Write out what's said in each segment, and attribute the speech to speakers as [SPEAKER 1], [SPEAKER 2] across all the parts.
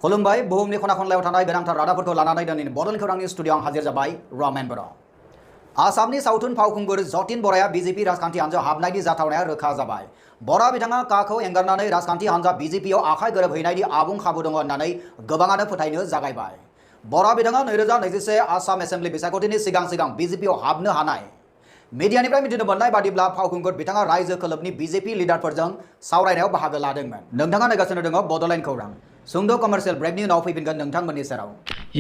[SPEAKER 1] खुलुमबाय बुहुमनि खना खनलायाव थानाय गोनांथार रादाबफोरखौ लानानै दिनैनि बड'लेण्ड खौरांनि स्टुडिय'आव हाजिर जाबाय रमेन बर'। आसामनि सावथुन फावखुंगुर जतिन बराया बीजेपी राजखान्थि हान्जायाव हाबनायनि जाथावनाया रोखा जाबाय। बरा बिथाङा काखौ एंगारनानै राजखान्थि हान्जा बीजेपीआव आखाइ गोरोबहैनायनि आबुं खाबु दङ होननानै गोबाङानो फोथायनो जागायबाय। बरा बिथाङा 2021 आसाम एसेम्बली बिसायख'थिनि सिगां बीजेपीआव हाबनो हानाय। मीडियानिफ्राय मिथिनो मोननाय बादिब्ला फावखुंगुर बिथाङा रायजो खोलोबनि बीजेपी लिडारफोरजों सावरायनायाव बाहागो लादोंमोन। नोंथाङा नायगासिनो दङ बड'लेण्ड खौरां। सुंद' कमार्शियल ब्रेकनि उनाव फैफिनगोन नोंथांमोननि सेराव।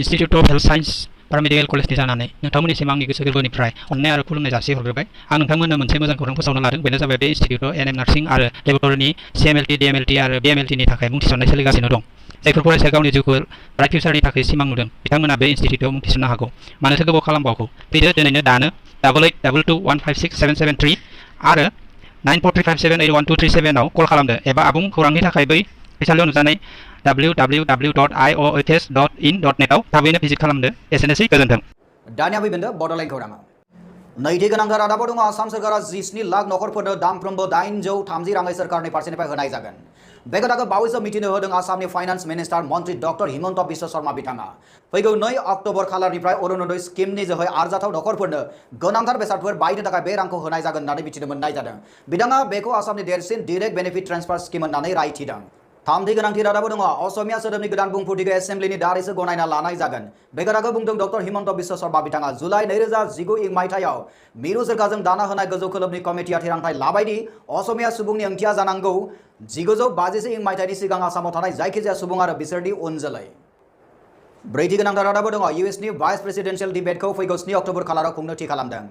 [SPEAKER 2] Institute of health signs paramedical कलेजनि जानानै नोंथांमोननिसिम आंनि गोसो गोरबोनिफ्राय अननाय आरो खुलुमनाय जासिहरग्रोबाय। आं नोंथांमोननो मोनसे मोजां खौरां फोसावनो लादों। बेनो जाबाय बे इन्स्टिट्यूटआव एनएम नार्सिं आरो लेबरेटरिनि CMLT, DMLT आरो BMLTनि थाखाय मुं थिसननाय सोलिगासिनो दं। जायफोर फरायसाया गावनि जिउखौ ब्राइट फिउचारनि थाखाय सिमां नुदों बिथांमोना बे इन्स्टिट्यूटआव मुं थिसननो हागौ। मानोथो गोबाव खालामबावगौ? फैदो दिनैनो दानो 8822215677 आरो 9435781237 आव कल खालामदो एबा आबुं खौरांनि थाखाय बै फैसालियाव नुजानाय www.iohs.in.net आव थाबैनो भिजिट खालामदो। एसेनोसै, गोजोन्थों।
[SPEAKER 1] दानिया फैफिनदो बड'लेण्ड खौराङाव। नैथि गोनांथार रादाबाव दङ आसाम सोरखारा 17 लाख नखरफोरनो दानफ्रोमबो 830 राङै सोरखारनि फारसेनिफ्राय होनाय जागोन। बे खोथाखौ बावैसो मिथिनो होदों आसामनि फाइनान्स मिनिस्टार मन्त्रि डक्टर हिमन्त बिश्व शर्मा बिथाङा। फैगौ 2 अक्ट'बर खालारनिफ्राय अरुणोदय स्किमनि जोहै आरजाथाव नखरफोरनो गोनांथार बेसादफोर बायनो थाखाय बे रांखौ होनाय जागोन होननानै मिथिनो मोननाय जादों। बिथाङा बेखौ आसामनि देरसिन डाइरेक्ट बेनिफिट ट्रेन्सफार स्किम होननानै रायथिदों। थामथि गोनांथि रादाबो दङ असमिया सोदोबनि गोदान बुंफुरथिखौ एसेम्बलिनि दारैसो गनायना लानाय जागोन। बे खोथाखौ बुंदों डक्टर हिमन्त बिश्व शर्मा बिथाङा। जुलाइ 2019 मायथाइयाव मिरु सोरखारजों दाना होनाय गोजौ खोलोबनि कमिटिया थिरांथाय लाबायदि असमिया सुबुंनि ओंथिया जानांगौ 1982 मायथाइनि सिगां आसामाव थानाय जायखिजाया सुबुं आरो बिसोरनि उनजोलै। ब्रैथि गोनांथार रादाबो दङ इउएसनि भाइस प्रेसिडेन्सियेल डिबेटखौ फैगौ 7 अक्ट'बर खालाराव खुंनो थि खालामदों।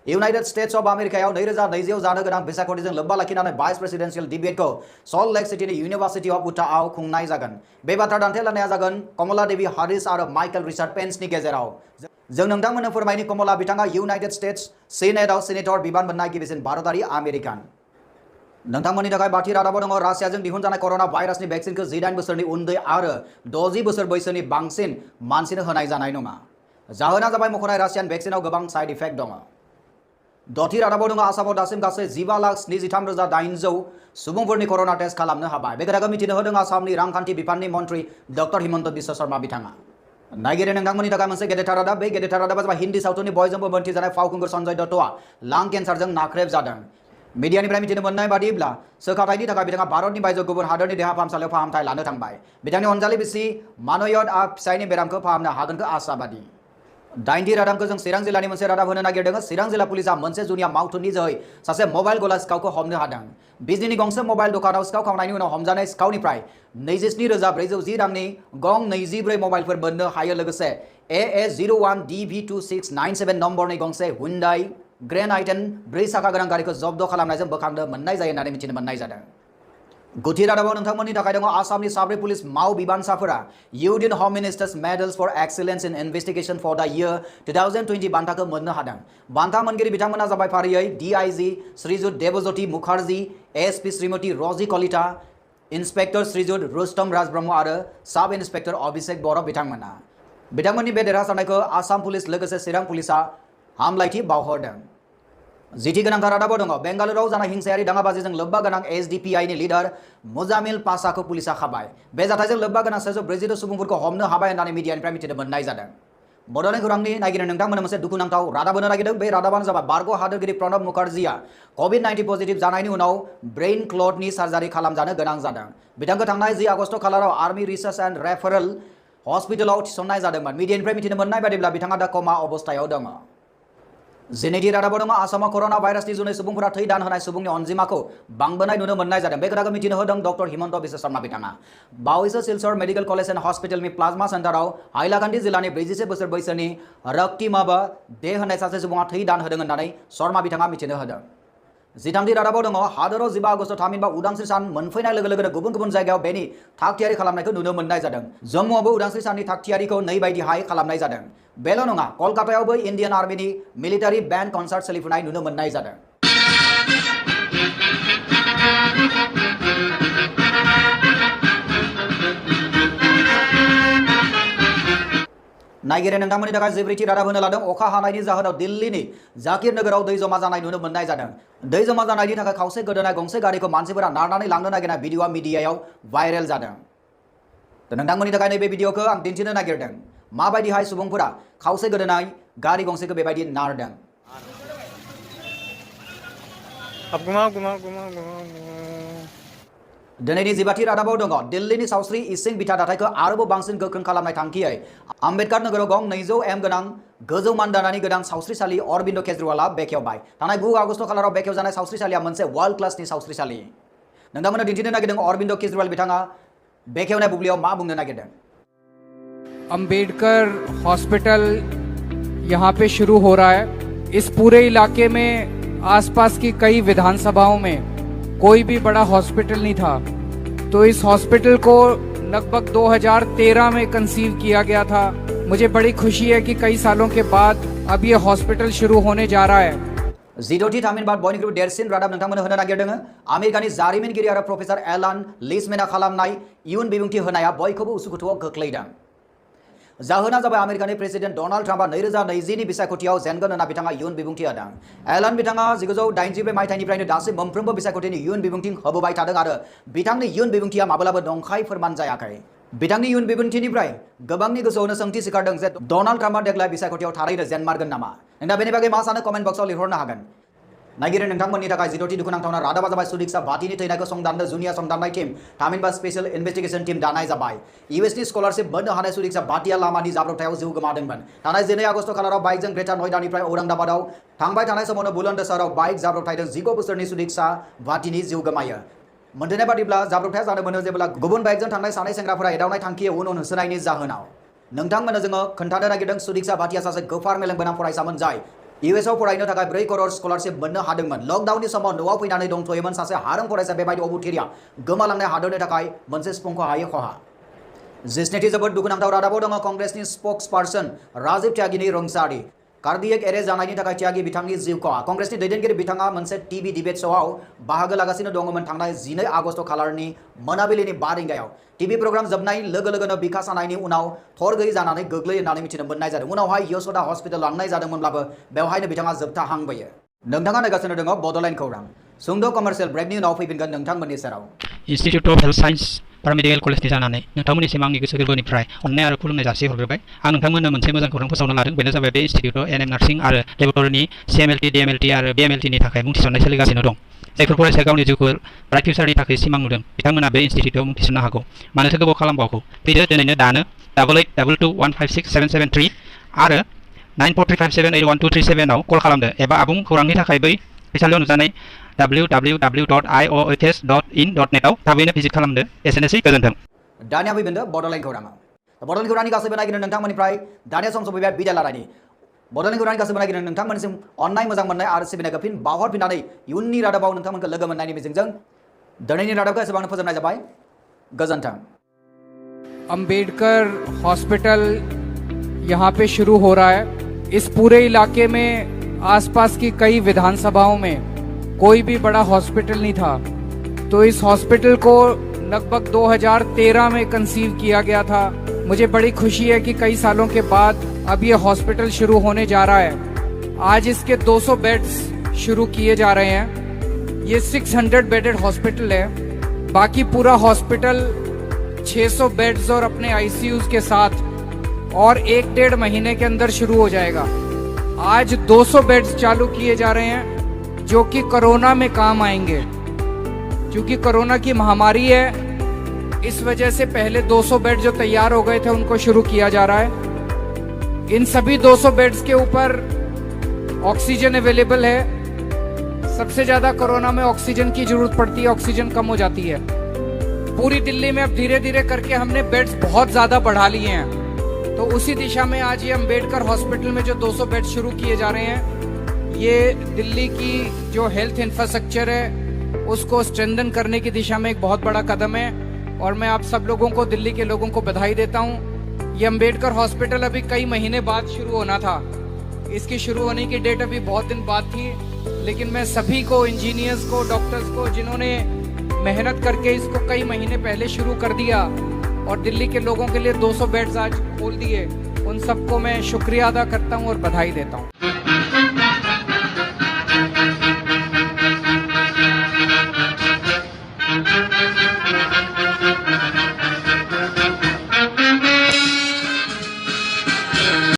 [SPEAKER 1] इउनाइटेड स्टेट्स अफ आमेरिकायाव 2020 आव जानो गोनां बिसायख'थिजों लोब्बा लाखिनानै भाइस प्रेसिडेन्सियेल डिबेटखौ सल्ट लेक सिटीनि इउनिभार्सिटी अफ उटाहआव खुंनाय जागोन। बे बाथ्रा दान्थेलायनाया जागोन कमला देवी हारिस आरो माइकेल रिचार्ड पेन्सनि गेजेराव। जों नोंथांमोननो फोरमायनि कमला बिथाङा इउनाइटेड स्टेट्स सिनेटआव सिनेटर बिबान मोननाय गिबिसिन भारतारि आमेरिकान। नोंथांमोननि थाखाय बाथि रादाबाव दङ रासियाजों दिहुनजानाय कर'ना भाइरासनि भेक्सिनखौ 18 बोसोरनि उन्दै आरो 60 बोसोर बैसोनि बांसिन मानसिनो होनाय जानाय नङा। जाहोना जाबाय मख'नाय रासियान भेक्सिनाव गोबां साइड इफेक्ट दङ। दथि रादाबाव दङ आसामाव दासिम गासै 15,73,800 सुबुंफोरनि कर'ना टेस्ट खालामनो हाबाय। बे खोथाखौ मिथिनो होदों आसामनि रांखान्थि बिफाननि मन्त्रि डक्टर हिमन्त बिश्व शर्मा बिथाङा। नायगिरि नोंथांमोननि थाखाय मोनसे गेदेरथार रादाब। बे गेदेरथार रादाबा जाबाय हिन्दी सावथुननि बयजोंबो मोनथिजानाय फावखुंगुर सन्जय दत्तआ लां केन्सारजों नाख्रेब जादों। मीडियानिफ्राय मिथिनो मोननाय बादिब्ला सोखाथायनि थाखाय बिथाङा भारतनि बायजोआव गुबुन हादोरनि देहा फाहामसालियाव फाहामथाय लानो थांबाय। बिथांनि अनजालि बिसि मानयतआ फिसायनि बेरामखौ फाहामनो हागोनखौ आशाबादि। दाइनथि रादाबखौ जों चिरां जिल्लानि मोनसे रादाब होनो नागिरदों। चिरां जिल्ला पुलिसा मोनसे जुनिया मावथुननि जोहै सासे मबाइल गला सिखावखौ हमनो हादों। बिजनीनि गंसे मबाइल दखानाव सिखाव खावनायनि उनाव हमजानाय सिखावनिफ्राय 27,410 रांनि गं 24 मबाइलफोर मोननो हायो। लोगोसे AA01DV2697 नम्बरनि गंसे हुन्डाई ग्रेन्ड आइटेन 4 साखा गोनां गारिखौ जब्द खालामनायजों बोखांनो मोननाय जायो होननानै मिथिनो मोननाय जादों। गुथि रादाबाव नोंथांमोननि थाखाय दङ आसामनि 4 पुलिस माव बिबानसाफोरा union home ministers medals for excellence in investigation for the year 2020 बान्थाखौ मोननो हादों। बान्था मोनगिरि बिथांमोना जाबाय फारियै DIG Srijut Debajyoti Mukherjee, SP Shrimati Rozy Kalita, inspector Srijut Rustam Raj Brahma आरो साब इन्सपेक्टर अभिषेक बर' बिथांमोना। बिथांमोननि बे देरहासारनायखौ आसाम पुलिस लोगोसे चिरां पुलिसा हामलायथि बावहरदों। जिथि गोनांथार रादाबाव दङ बेंगालुरुआव जानाय हिंसायारि दाङाबाजिजों लोब्बा गोनां SDPIनि लिडार मुजामिल पासाखौ पुलिसा खाबाय। बे जाथायजों लोब्बा गोनां 142 सुबुंफोरखौ हमनो हाबाय होननानै मिडियानिफ्राय मिथिनो मोननाय जादों। बड'लेण्ड खौरांनि नायगिरि नोंथांमोननो मोनसे दुखुनांथाव रादाब होनो नागिरदों। बे रादाबानो जाबाय बारग' हादोरगिरि प्रणब मुखार्जीआ COVID-19 पजिटिभ जानायनि उनाव ब्रेइन क्लटनि सार्जारि खालामजानो गोनां जादों। बिथांखौ थांनाय 10 आगस्ट खालाराव आर्मी रिसार्च एन्ड रेफारेल हस्पिटालाव थिसननाय जादोंमोन। मिडियानिफ्राय मिथिनो मोननाय बादिब्ला बिथाङा दा कमा अबस्थायाव दङ। जिनैथि रादाबाव दङ आसामाव कर'ना भाइरासनि जुनै सुबुंफोरा थै दान होनाय सुबुंनि अनजिमाखौ बांबोनाय नुनो मोननाय जादों। बे खोथाखौ मिथिनो होदों डक्टर हिमन्त बिश्व शर्मा बिथाङा। बावैसो सिलचर मेडिकेल कलेज एन्ड हस्पिटालनि प्लाज्मा सेन्टाराव हाइलाकान्दि जिल्लानि 41 बोसोर बैसोनि रक्तिमाबा दे होननाय सासे सुबुङा थै दान होदों होननानै शर्मा बिथाङा मिथिनो होदों। जिथामथि रादाबाव दङ हादराव 15 आगस्ट थामहिनबा उदांस्रि सान मोनफैनाय लोगो लोगोनो गुबुन गुबुन जायगायाव बेनि थागथियारि खालामनायखौ नुनो मोननाय जादों। जम्मुआवबो उदांस्रि साननि थागथियारिखौ नै बायदिहाय खालामनाय जादों। बेल' नङा कलकातायावबो इन्डियान आर्मिनि मिलिटारि बेन्ड कनसार्ट सोलिफुनाय नुनो मोननाय जादों। नायगिरि नोंथांमोननि थाखाय जिब्रैथि रादाब होनो लादों। अखा हानायनि जाहोनाव दिल्लीनि जाकिर नोगोराव दै जमा जानाय नुनो मोननाय जादों। दै जमा जानायनि थाखाय खावसे गोदोनाय गंसे गारिखौ मानसिफोरा नारनानै लांनो नागिरनाय भिडिअ'आ मिडियायाव भाइरेल जादों। तो नोंथांमोननि थाखाय नैबे भिडिअखौ आं दिन्थिनो नागिरदों माबायदिहाय सुबुंफोरा खावसे गोदोनाय गारि गंसेखौ बेबायदि नारदों।
[SPEAKER 3] अब घुमाओ घुमाओ घुमाओ घुमाओ
[SPEAKER 1] दिनैनि जिबाथि रादाबाव दङ दिल्लीनि सावस्रि इसिं बिथा दाथायखौ आरोबाव बांसिन गोख्रों खालामनाय थांखियै आम्बेडकार नोगोराव गं 200 एम गोनां गोजौ मानदान्दानि गोदान सावस्रिसालि अरबिन्द केजरीवालआ बेखेवबाय। थांनाय 9 आगस्ट खालाराव बेखेवजानाय सावस्रिसालिया मोनसे वर्ल्ड क्लासनि सावस्रिसालि। नोंथांमोननो दिन्थिनो नागिरदों अरबिन्द केजरीवाल बिथाङा बेखेवनाय बुब्लियाव मा बुंनो नागिरदों।
[SPEAKER 4] अम्बेडकर हॉस्पिटल यहाँ पे शुरू हो रहा है। इस पूरे इलाके में आसपास की कई विधानसभाओं में कोई भी बड़ा हॉस्पिटल नहीं था, तो इस हॉस्पिटल को लगभग 2013 में कंसीव किया गया था। मुझे बड़ी खुशी है कि कई सालों के बाद अब ये हॉस्पिटल शुरू होने जा रहा है।
[SPEAKER 1] जिद'थि थामहिनबा बयनिख्रुइ देरसिन रादाब नोंथांमोननो होनो नागिरदों आमेरिकानि जारिमिनगिरि आरो प्रफेसर एलान लिसमेनआ खालामनाय इयुन बिबुंथि होनाया बयखौबो उसुखुथुआव खोख्लैदों। जाहोना जाबाय आमेरिकानि प्रेसिडेन्ट डनाल्ड ट्राम्पआ 2020 नि बिसायख'थियाव जेनगोन होनना बिथाङा इयुन बिबुंथि होदों। एलान बिथाङा 1982 मायथाइनिफ्रायनो दासिम मोनफ्रोमबो बिसायख'थिनि इयुन बिबुंथि होबोबाय थादों आरो बिथांनि इयुन बिबुंथिया माब्लाबा नंखाय फोरमान जायाखै। बिथांनि इयुन बिबुंथिनिफ्राय गोबांनि गोसोआवनो सोंथि सिखारदों जे डनाल्ड ट्राम्पआ देग्लाय बिसायख'थियाव थारैनो जेनमारगोन नामा। नोंथाङा बेनि बागै मा सानो कमेन्ट बक्सआव लिरहरनो हागोन। नायगिरि नोंथांमोननि थाखाय 16थि दुखुनांथावना रादाबा जाबाय सुदिक्सा भाटिनि थैनायखौ संदाननो जुनिया संदाननाय टीम थामहिनबा स्पेशल इन्वेस्टिगेशन टीम दानाय जाबाय। इउएसनि स्कलारशिप मोननो हानाय सुदिक्सा भाटिया लामानि जाब्रबथायाव जिउ गोमादोंमोन। थांनाय 2 आगस्ट खालाराव बाइकजों ग्रेटार नयडानिफ्राय औरंगाबादाव थांबाय थानाय समावनो बुलंद सोहोराव बाइक जाब्रबथायजों 19 बोसोरनि सुदिक्सा भाटिनि जिउ गोमायो। मोनथिनाय बादिब्ला जाब्रबथाया जानो मोनो जेब्ला गुबुन बाइकजों थांनाय सानै सेंग्राफोरा एदावनाय थांखियै उन उन होसोनायनि जाहोनाव। नोंथांमोननो जोङो खोन्थानो नागिरदों सुदिक्सा भाटिया सासे गोफार मेलेम गोनां फरायसामोन जाय इउएसआव फरायनो थाखाय 4 करोड़ स्कलारशिप मोननो हादोंमोन। लकडाउननि समाव न'आव फैनानै दंथ'योमोन सासे हारों फरायसा बेबायदि अबुथिरिया गोमालांनाय हादरनि थाखाय मोनसे सुफुंखौ हायै खहा। 17थि जोबोद दुखुनांथाव रादाबाव दङ कंग्रेसनि स्पोक्स पार्सन राजीव त्यागीनि रुंसारि। कार्डियेक एरेस्ट जानायनि थाखाय त्यागी बिथांनि जिउ खहा। कंग्रेसनि दैदेनगिरि बिथाङा मोनसे टीवी डिबेट श'आव बाहागो लागासिनो दङमोन। थांनाय 12 आगस्ट खालारनि मोनाबिलिनि 5 रिंगायाव टीवी प्रग्राम जोबनाय लोगो लोगोनो बिखा सानायनि उनाव थर गैयै जानानै गोग्लैयो होननानै मिथिनो मोननाय जादों। उनावहाय यशोदा हस्पिटाल लांनाय जादोंमोनब्लाबो बेवहायनो बिथाङा जोबथा हां बोयो। नोंथाङा नायगासिनो दङ बड'लेण्ड खौरां। सुंद' कमार्शियेल ब्रेकनि उनाव फैफिनगोन नोंथांमोननि सेराव।
[SPEAKER 2] इन्स्टिट्युट अफ हेल्थ साइन्स पारामेडिकेल कलेजनि जानानै नोंथांमोननिसिम आंनि गोसो गोरबोनिफ्राय अननाय आरो खुलुमनाय जासिहरग्रोबाय। आं नोंथांमोननो मोनसे मोजां खौरां फोसावनो लादों। बेनो जाबाय बे इन्स्टिट्युटआव एनएम नार्सिं आरो लेबरेटरिनि CMLT DMLT आरो BMLTनि थाखाय मुं थिसननाय सोलिगासिनो दं। जायफोर फरायसाया गावनि जिउखौ ब्राइट फिउचारनि थाखाय सिमां नुदों बिथांमोना बे इन्स्टिट्युटआव मुं थिसननो हागौ। मानोथो गोबाव खालामबावगौ, फैदो दिनैनो दानो 8822215677 आरो 9435781237 आव कल खालामदो एबा आबुं खौरांनि थाखाय बै फरायसालियाव नुजानाय www.iohs.in.net आव थाबैनो भिजिट खालामदो। एसेनोसै, गोजोन्थों।
[SPEAKER 1] दानिया फैफिनदो बड'लेण्ड खौराङाव। बड'लेण्ड खौरांनि गासैबो नायगिरनो नोंथांमोननिफ्राय दानिया सम सफैबाय बिदाय लानायनि। बड'लेण्ड खौरांनि गासैबो नायगिरनो नोंथांमोननिसिम अननाय मोजां मोननाय आरो सिबिनायखौ फिन बावहरफिननानै इयुननि रादाबाव नोंथांमोनखौ लोगो मोननायनि मिजिंजों दिनैनि रादाबखौ एसेबांनो फोजोबनाय जाबाय। गोजोन्थों।
[SPEAKER 4] अम्बेडकर हॉस्पिटल यहाँ पे शुरू हो रहा है। इस पूरे इलाके में आसपास की कई विधानसभाओं में कोई भी बड़ा हॉस्पिटल नहीं था, तो इस हॉस्पिटल को लगभग 2013 में कंसीव किया गया था। मुझे बड़ी खुशी है कि कई सालों के बाद अब ये हॉस्पिटल शुरू होने जा रहा है। आज इसके 200 बेड्स शुरू किए जा रहे हैं। ये 600 बेडेड हॉस्पिटल है। बाकी पूरा हॉस्पिटल 600 बेड्स और अपने ICUs के साथ और 1-1.5 महीने के अंदर शुरू हो जाएगा। आज 200 बेड्स चालू किए जा रहे हैं जो कि कोरोना में काम आएंगे। क्योंकि कोरोना की महामारी है, इस वजह से पहले 200 बेड जो तैयार हो गए थे उनको शुरू किया जा रहा है। इन सभी 200 बेड्स के ऊपर ऑक्सीजन अवेलेबल है। सबसे ज्यादा कोरोना में ऑक्सीजन की जरूरत पड़ती है, ऑक्सीजन कम हो जाती है। पूरी दिल्ली में अब धीरे धीरे करके हमने बेड्स बहुत ज्यादा बढ़ा लिए हैं। तो उसी दिशा में आज ये अम्बेडकर हॉस्पिटल में जो 200 बेड शुरू किए जा रहे हैं, ये दिल्ली की जो हेल्थ इंफ्रास्ट्रक्चर है उसको स्ट्रेंथन करने की दिशा में एक बहुत बड़ा कदम है। और मैं आप सब लोगों को, दिल्ली के लोगों को बधाई देता हूँ। ये अम्बेडकर हॉस्पिटल अभी कई महीने बाद शुरू होना था। इसकी शुरू होने की डेट अभी बहुत दिन बाद थी, लेकिन मैं सभी को, इंजीनियर्स को, डॉक्टर्स को, जिन्होंने मेहनत करके इसको कई महीने पहले शुरू कर दिया और दिल्ली के लोगों के लिए 200 बेड्स आज खोल दिए, उन सबको मैं शुक्रिया अदा करता हूँ और बधाई देता हूँ।